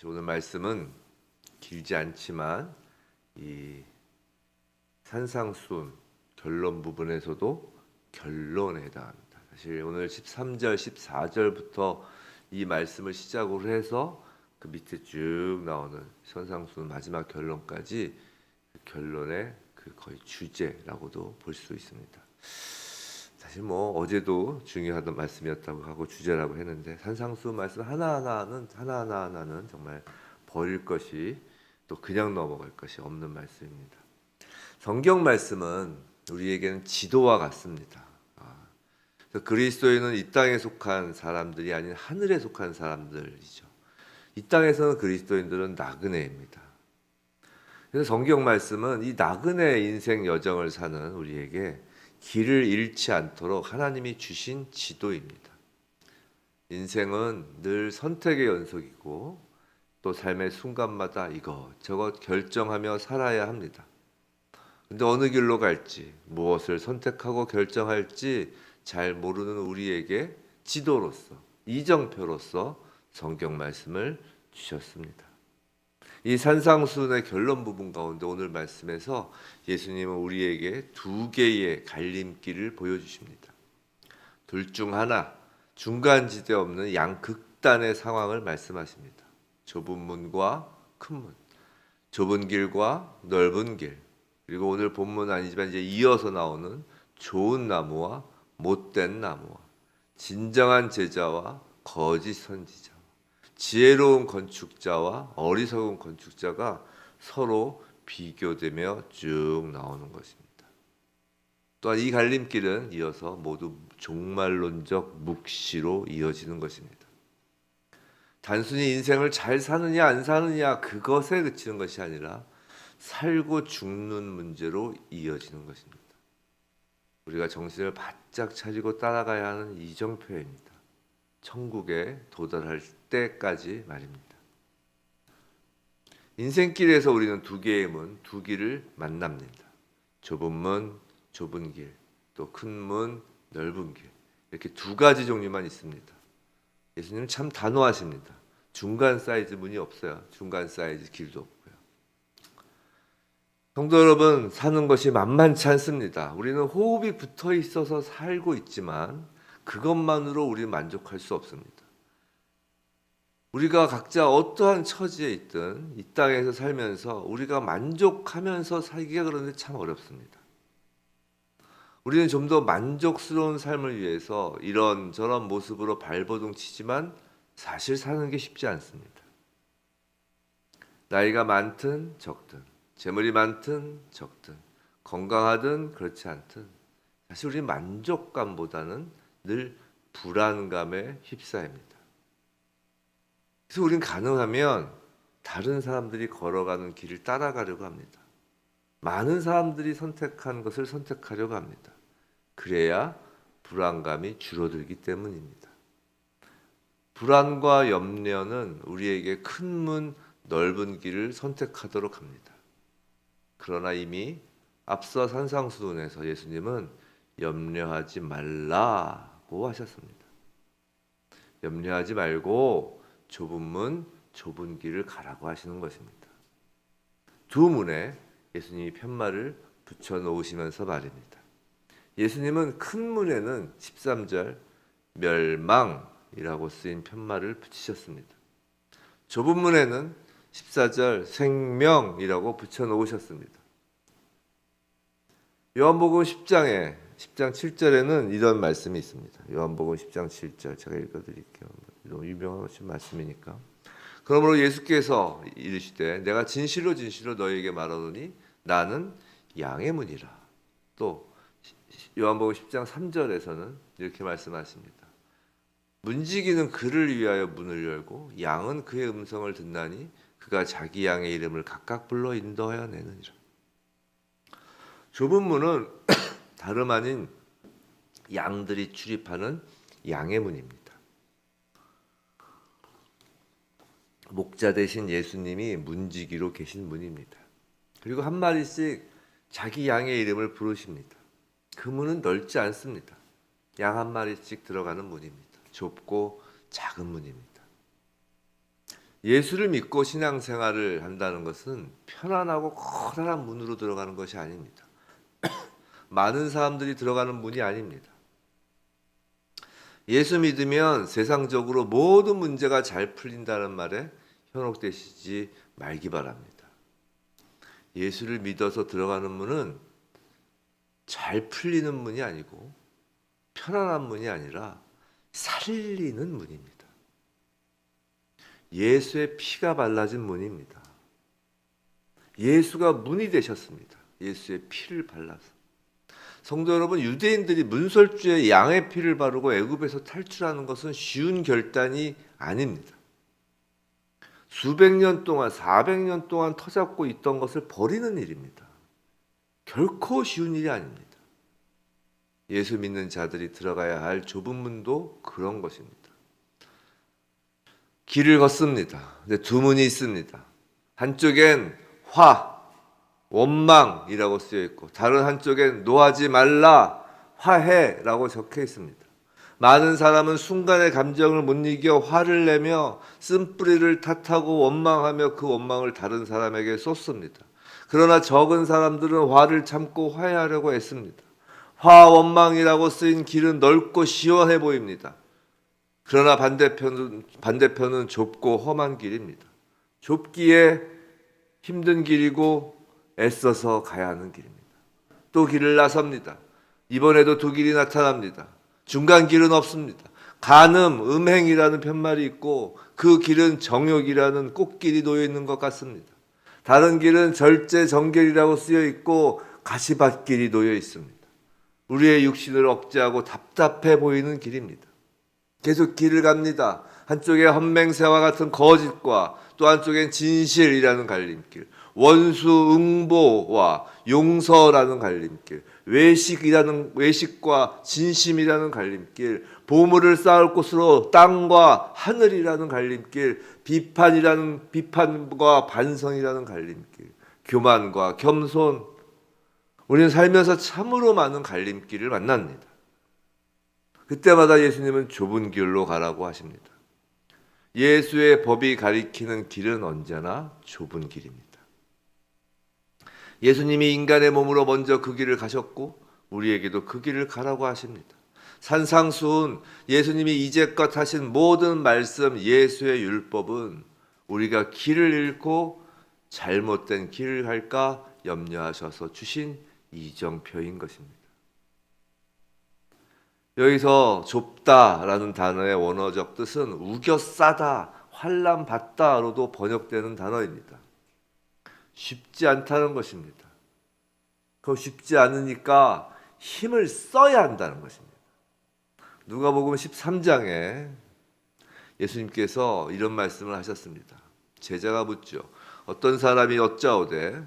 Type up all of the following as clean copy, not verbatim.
오늘 말씀은 길지 않지만 이 산상수훈 결론 부분에서도 결론에 해당합니다. 사실 오늘 13절, 14절부터 이 말씀을 시작으로 해서 그 밑에 쭉 나오는 산상수훈 마지막 결론까지 그 결론의 그 거의 주제라고도 볼 수 있습니다. 사실 어제도 중요하던 말씀이었다고 하고 주제라고 했는데 산상수훈 말씀 하나하나는 정말 버릴 것이 또 그냥 넘어갈 것이 없는 말씀입니다. 성경 말씀은 우리에게는 지도와 같습니다. 그래서 그리스도인은 이 땅에 속한 사람들이 아닌 하늘에 속한 사람들이죠. 이 땅에서는 그리스도인들은 나그네입니다. 그래서 성경 말씀은 이 나그네 인생 여정을 사는 우리에게 길을 잃지 않도록 하나님이 주신 지도입니다. 인생은 늘 선택의 연속이고 또 삶의 순간마다 이것저것 결정하며 살아야 합니다. 근데 어느 길로 갈지, 무엇을 선택하고 결정할지 잘 모르는 우리에게 지도로서, 이정표로서 성경 말씀을 주셨습니다. 이 산상수훈의 결론 부분 가운데 오늘 말씀에서 예수님은 우리에게 두 개의 갈림길을 보여주십니다. 둘 중 하나, 중간지대 없는 양극단의 상황을 말씀하십니다. 좁은 문과 큰 문, 좁은 길과 넓은 길, 그리고 오늘 본문 아니지만 이제 이어서 나오는 좋은 나무와 못된 나무와 진정한 제자와 거짓 선지자, 지혜로운 건축자와 어리석은 건축자가 서로 비교되며 쭉 나오는 것입니다. 또한 이 갈림길은 이어서 모두 종말론적 묵시로 이어지는 것입니다. 단순히 인생을 잘 사느냐 안 사느냐 그것에 그치는 것이 아니라 살고 죽는 문제로 이어지는 것입니다. 우리가 정신을 바짝 차리고 따라가야 하는 이정표입니다. 천국에 도달할 때까지 말입니다. 인생길에서 우리는 두 개의 문, 두 길을 만납니다. 좁은 문, 좁은 길, 또 큰 문, 넓은 길, 이렇게 두 가지 종류만 있습니다. 예수님은 참 단호하십니다. 중간 사이즈 문이 없어요. 중간 사이즈 길도 없고요. 성도 여러분, 사는 것이 만만치 않습니다. 우리는 호흡이 붙어 있어서 살고 있지만 그것만으로 우리는 만족할 수 없습니다. 우리가 각자 어떠한 처지에 있든 이 땅에서 살면서 우리가 만족하면서 살기가 그런데 참 어렵습니다. 우리는 좀 더 만족스러운 삶을 위해서 이런저런 모습으로 발버둥 치지만 사실 사는 게 쉽지 않습니다. 나이가 많든 적든, 재물이 많든 적든, 건강하든 그렇지 않든 사실 우리 만족감보다는 늘 불안감에 휩싸입니다. 그래서 우리는 가능하면 다른 사람들이 걸어가는 길을 따라가려고 합니다. 많은 사람들이 선택한 것을 선택하려고 합니다. 그래야 불안감이 줄어들기 때문입니다. 불안과 염려는 우리에게 큰 문, 넓은 길을 선택하도록 합니다. 그러나 이미 앞서 산상수훈에서 예수님은 염려하지 말라고 하셨습니다. 염려하지 말고 좁은 문, 좁은 길을 가라고 하시는 것입니다. 두 문에 예수님이 편말을 붙여 놓으시면서 말입니다. 예수님은 큰 문에는 13절 멸망이라고 쓰인 편말을 붙이셨습니다. 좁은 문에는 14절 생명이라고 붙여 놓으셨습니다. 요한복음 10장 7절에는 이런 말씀이 있습니다. 요한복음 10장 7절 제가 읽어드릴게요. 너무 유명하신 말씀이니까. 그러므로 예수께서 이르시되 내가 진실로 진실로 너희에게 말하노니 나는 양의 문이라. 또 요한복음 10장 3절에서는 이렇게 말씀하십니다. 문지기는 그를 위하여 문을 열고 양은 그의 음성을 듣나니 그가 자기 양의 이름을 각각 불러 인도하여 내느니라. 좁은 문은 다름 아닌 양들이 출입하는 양의 문입니다. 목자 대신 예수님이 문지기로 계신 문입니다. 그리고 한 마리씩 자기 양의 이름을 부르십니다. 그 문은 넓지 않습니다. 양 한 마리씩 들어가는 문입니다. 좁고 작은 문입니다. 예수를 믿고 신앙생활을 한다는 것은 편안하고 커다란 문으로 들어가는 것이 아닙니다. 많은 사람들이 들어가는 문이 아닙니다. 예수 믿으면 세상적으로 모든 문제가 잘 풀린다는 말에 현혹되시지 말기 바랍니다. 예수를 믿어서 들어가는 문은 잘 풀리는 문이 아니고 편안한 문이 아니라 살리는 문입니다. 예수의 피가 발라진 문입니다. 예수가 문이 되셨습니다. 예수의 피를 발라서. 성도 여러분, 유대인들이 문설주에 양의 피를 바르고 애굽에서 탈출하는 것은 쉬운 결단이 아닙니다. 수백 년 동안, 400년 동안 터잡고 있던 것을 버리는 일입니다. 결코 쉬운 일이 아닙니다. 예수 믿는 자들이 들어가야 할 좁은 문도 그런 것입니다. 길을 걷습니다. 근데 두 문이 있습니다. 한쪽엔 원망이라고 쓰여 있고 다른 한쪽엔 노하지 말라, 화해라고 적혀 있습니다. 많은 사람은 순간의 감정을 못 이겨 화를 내며 쓴뿌리를 탓하고 원망하며 그 원망을 다른 사람에게 쏟습니다. 그러나 적은 사람들은 화를 참고 화해하려고 애씁니다. 원망이라고 쓰인 길은 넓고 시원해 보입니다. 그러나 반대편은 좁고 험한 길입니다. 좁기에 힘든 길이고 애써서 가야 하는 길입니다. 또 길을 나섭니다. 이번에도 두 길이 나타납니다. 중간 길은 없습니다. 음행이라는 편말이 있고 그 길은 정욕이라는 꽃길이 놓여 있는 것 같습니다. 다른 길은 절제정결이라고 쓰여 있고 가시밭길이 놓여 있습니다. 우리의 육신을 억제하고 답답해 보이는 길입니다. 계속 길을 갑니다. 한쪽에 헛맹세와 같은 거짓과 또 한쪽엔 진실이라는 갈림길, 원수응보와 용서라는 갈림길, 외식과 진심이라는 갈림길, 보물을 쌓을 곳으로 땅과 하늘이라는 갈림길, 비판과 반성이라는 갈림길, 교만과 겸손. 우리는 살면서 참으로 많은 갈림길을 만납니다. 그때마다 예수님은 좁은 길로 가라고 하십니다. 예수의 법이 가리키는 길은 언제나 좁은 길입니다. 예수님이 인간의 몸으로 먼저 그 길을 가셨고 우리에게도 그 길을 가라고 하십니다. 산상수훈, 예수님이 이제껏 하신 모든 말씀, 예수의 율법은 우리가 길을 잃고 잘못된 길을 갈까 염려하셔서 주신 이정표인 것입니다. 여기서 좁다라는 단어의 원어적 뜻은 우겨싸다, 환난받다로도 번역되는 단어입니다. 쉽지 않다는 것입니다. 그럼 쉽지 않으니까 힘을 써야 한다는 것입니다. 누가복음 13장에 예수님께서 이런 말씀을 하셨습니다. 제자가 묻죠. 어떤 사람이 여짜오되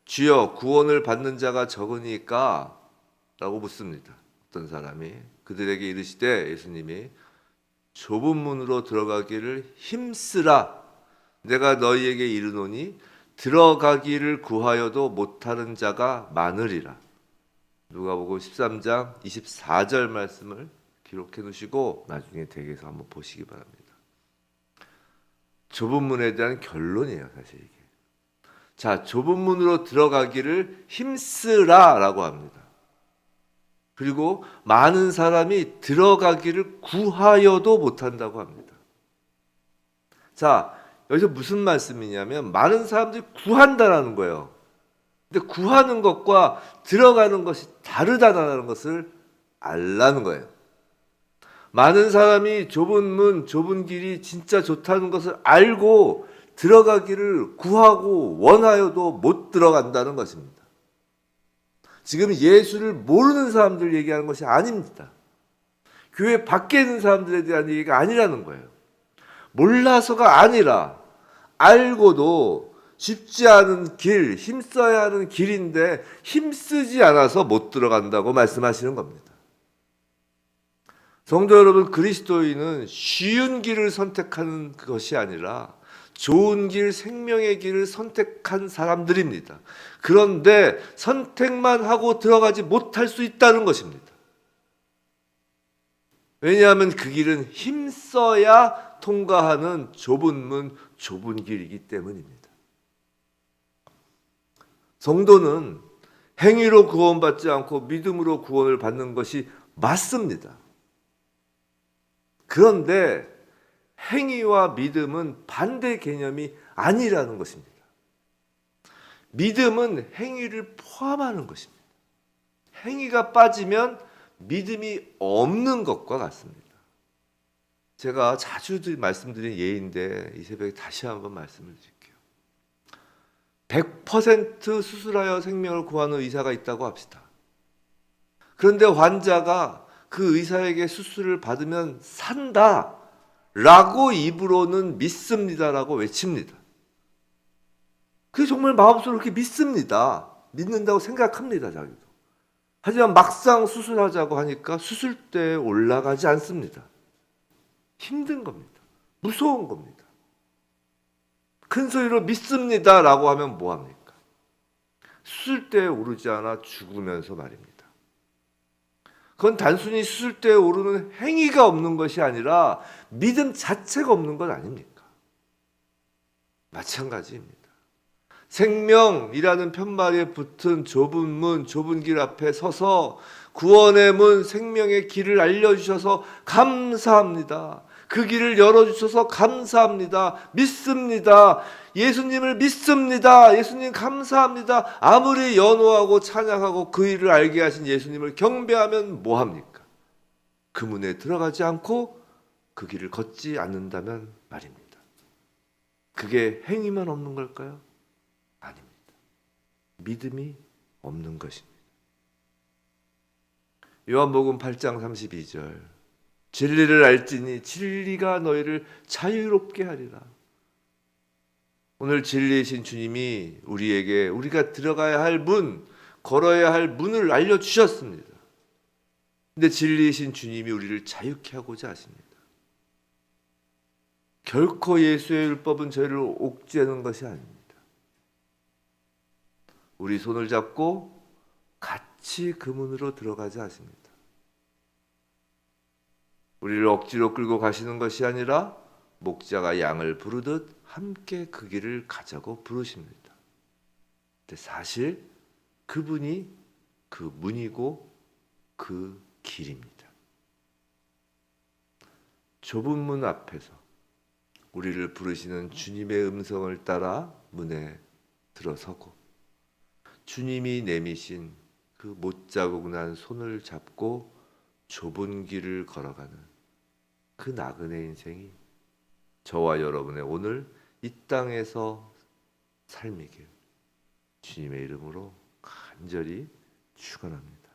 주여 구원을 받는 자가 적으니까? 라고 묻습니다. 어떤 사람이 그들에게 이르시되 예수님이 좁은 문으로 들어가기를 힘쓰라. 내가 너희에게 이르노니 들어가기를 구하여도 못하는 자가 많으리라. 누가복음 13장 24절 말씀을 기록해 두시고 나중에 댁에서 한번 보시기 바랍니다. 좁은 문에 대한 결론이에요, 사실 이게. 자, 좁은 문으로 들어가기를 힘쓰라라고 합니다. 그리고 많은 사람이 들어가기를 구하여도 못한다고 합니다. 자, 여기서 무슨 말씀이냐면 많은 사람들이 구한다라는 거예요. 근데 구하는 것과 들어가는 것이 다르다는 것을 알라는 거예요. 많은 사람이 좁은 문, 좁은 길이 진짜 좋다는 것을 알고 들어가기를 구하고 원하여도 못 들어간다는 것입니다. 지금 예수를 모르는 사람들 얘기하는 것이 아닙니다. 교회 밖에 있는 사람들에 대한 얘기가 아니라는 거예요. 몰라서가 아니라 알고도 쉽지 않은 길, 힘써야 하는 길인데 힘쓰지 않아서 못 들어간다고 말씀하시는 겁니다. 성도 여러분, 그리스도인은 쉬운 길을 선택하는 것이 아니라 좋은 길, 생명의 길을 선택한 사람들입니다. 그런데 선택만 하고 들어가지 못할 수 있다는 것입니다. 왜냐하면 그 길은 힘써야 통과하는 좁은 문, 좁은 길이기 때문입니다. 성도는 행위로 구원받지 않고 믿음으로 구원을 받는 것이 맞습니다. 그런데 행위와 믿음은 반대 개념이 아니라는 것입니다. 믿음은 행위를 포함하는 것입니다. 행위가 빠지면 믿음이 없는 것과 같습니다. 제가 자주 말씀드린 예인데 이 새벽에 다시 한번 말씀을 드릴게요. 100% 수술하여 생명을 구하는 의사가 있다고 합시다. 그런데 환자가 그 의사에게 수술을 받으면 산다 라고 입으로는 믿습니다라고 외칩니다. 그게 정말 마음속으로 그렇게 믿습니다. 믿는다고 생각합니다, 자기도. 하지만 막상 수술하자고 하니까 수술대에 올라가지 않습니다. 힘든 겁니다. 무서운 겁니다. 큰 소리로 믿습니다라고 하면 뭐합니까? 수술대에 오르지 않아 죽으면서 말입니다. 그건 단순히 수술대에 오르는 행위가 없는 것이 아니라 믿음 자체가 없는 것 아닙니까? 마찬가지입니다. 생명이라는 편말에 붙은 좁은 문, 좁은 길 앞에 서서 구원의 문, 생명의 길을 알려주셔서 감사합니다. 그 길을 열어주셔서 감사합니다. 믿습니다. 예수님을 믿습니다. 예수님 감사합니다. 아무리 연호하고 찬양하고 그 일을 알게 하신 예수님을 경배하면 뭐합니까? 그 문에 들어가지 않고 그 길을 걷지 않는다면 말입니다. 그게 행위만 없는 걸까요? 아닙니다. 믿음이 없는 것입니다. 요한복음 8장 32절 진리를 알지니 진리가 너희를 자유롭게 하리라. 오늘 진리이신 주님이 우리에게 우리가 들어가야 할 문, 걸어야 할 문을 알려주셨습니다. 근데 진리이신 주님이 우리를 자유케 하고자 하십니다. 결코 예수의 율법은 저희를 옥죄는 것이 아닙니다. 우리 손을 잡고 같이 그 문으로 들어가자 하십니다. 우리를 억지로 끌고 가시는 것이 아니라 목자가 양을 부르듯 함께 그 길을 가자고 부르십니다. 근데 사실 그분이 그 문이고 그 길입니다. 좁은 문 앞에서 우리를 부르시는 주님의 음성을 따라 문에 들어서고 주님이 내미신 그 못자국 난 손을 잡고 좁은 길을 걸어가는 그 나그네 인생이 저와 여러분의 오늘 이 땅에서 삶이길 주님의 이름으로 간절히 축원합니다.